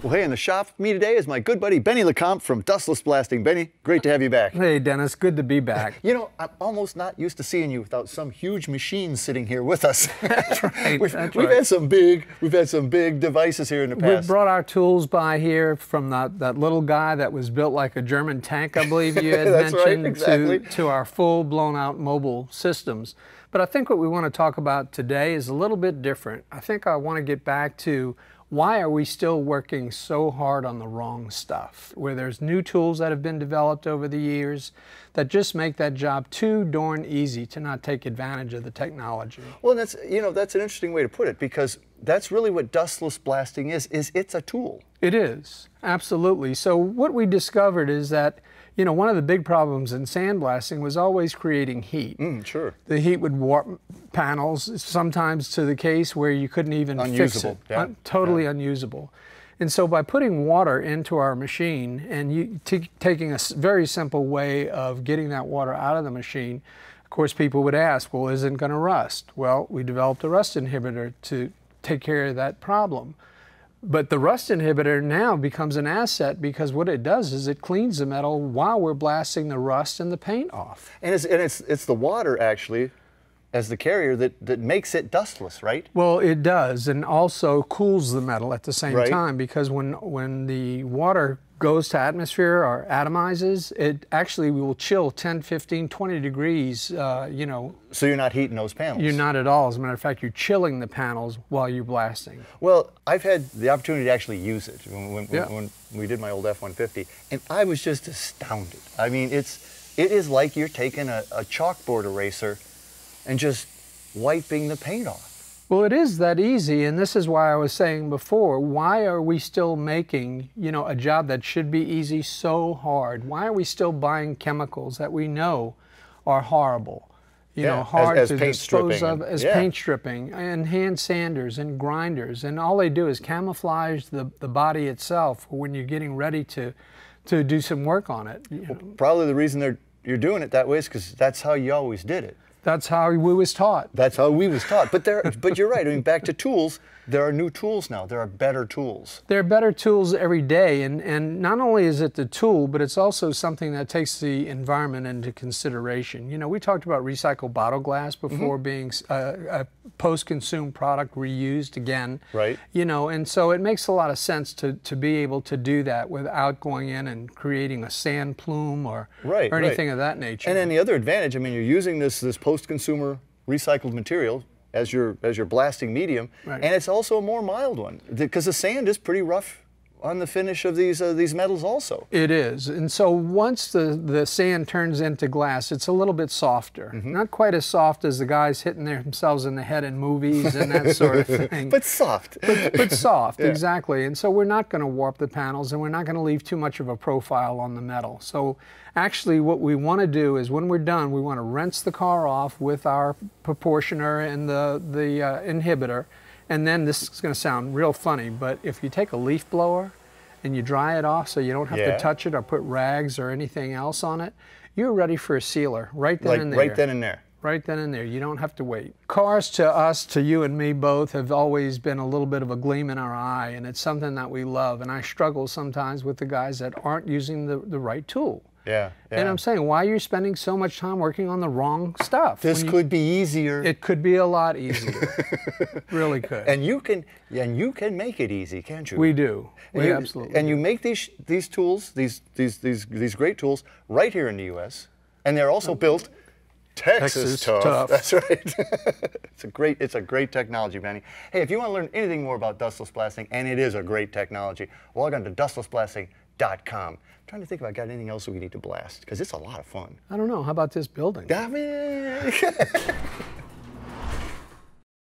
Well, hey, in the shop with me today is my good buddy Benny LeCompte from Dustless Blasting. Benny, great to have you back. Hey, Dennis, good to be back. You know, I'm almost not used to seeing you without some huge machine sitting here with us. That's right. We've had some big devices here in the past. We brought our tools by here from that little guy that was built like a German tank, I believe you had That's mentioned, right, exactly. to our full blown out mobile systems. But I think what we want to talk about today is a little bit different. I think I want to get back to why are we still working so hard on the wrong stuff, where there's new tools that have been developed over the years that just make that job too darn easy to not take advantage of the technology. Well, that's an interesting way to put it, because that's really what dustless blasting is it's a tool. It is, absolutely. So what we discovered is that, you know, one of the big problems in sandblasting was always creating heat. Sure. The heat would warp panels, sometimes to the case where you couldn't even fix it. Yeah. Totally unusable. And so by putting water into our machine and taking a very simple way of getting that water out of the machine, of course people would ask, well, isn't it going to rust? Well, we developed a rust inhibitor to take care of that problem. But the rust inhibitor now becomes an asset, because what it does is it cleans the metal while we're blasting the rust and the paint off. And it's the water, actually, as the carrier that makes it dustless, right? Well, it does, and also cools the metal at the same Right. time, because when the water goes to atmosphere or atomizes, it actually will chill 10, 15, 20 degrees, you know. So you're not heating those panels. You're not at all. As a matter of fact, you're chilling the panels while you're blasting. Well, I've had the opportunity to actually use it when we did my old F-150, and I was just astounded. I mean, it is like you're taking a chalkboard eraser and just wiping the paint off. Well, it is that easy, and this is why I was saying before, why are we still making, you know, a job that should be easy so hard? Why are we still buying chemicals that we know are horrible? You know, hard as to paint dispose stripping of, as paint stripping, and hand sanders and grinders, and all they do is camouflage the body itself when you're getting ready to do some work on it. Well, probably the reason you're doing it that way is because that's how you always did it. That's how we was taught. That's how we was taught. But you're right. I mean, back to tools. There are new tools now. There are better tools. There are better tools every day, and not only is it the tool, but it's also something that takes the environment into consideration. You know, we talked about recycled bottle glass before being a post-consume product reused again. Right. You know, and so it makes a lot of sense to be able to do that without going in and creating a sand plume or anything of that nature. And then the other advantage, I mean, you're using this post-consumer recycled material as your blasting medium, and it's also a more mild one, because the sand is pretty rough on the finish of these metals also. It is, and so once the sand turns into glass, it's a little bit softer. Not quite as soft as the guys hitting themselves in the head in movies and that sort of thing. But soft. But soft, exactly. And so we're not going to warp the panels, and we're not going to leave too much of a profile on the metal. So actually what we want to do is, when we're done, we want to rinse the car off with our proportioner and the inhibitor. And then, this is going to sound real funny, but if you take a leaf blower and you dry it off so you don't have to touch it or put rags or anything else on it, you're ready for a sealer right then and there. Right then and there. Right then and there. You don't have to wait. Cars, to us, to you and me both, have always been a little bit of a gleam in our eye, and it's something that we love. And I struggle sometimes with the guys that aren't using the right tool. Yeah. And I'm saying, why are you spending so much time working on the wrong stuff? This could be easier. It could be a lot easier. Really could. And you can make it easy, can't you? We do. We absolutely. And you make these tools, these great tools, right here in the U.S. And they're also built Texas tough. That's right. It's a great technology, Benny. Hey, if you want to learn anything more about dustless blasting, and it is a great technology, log on to dustlessblasting.com. I'm trying to think if I got anything else that we need to blast, because it's a lot of fun. I don't know. How about this building? I mean,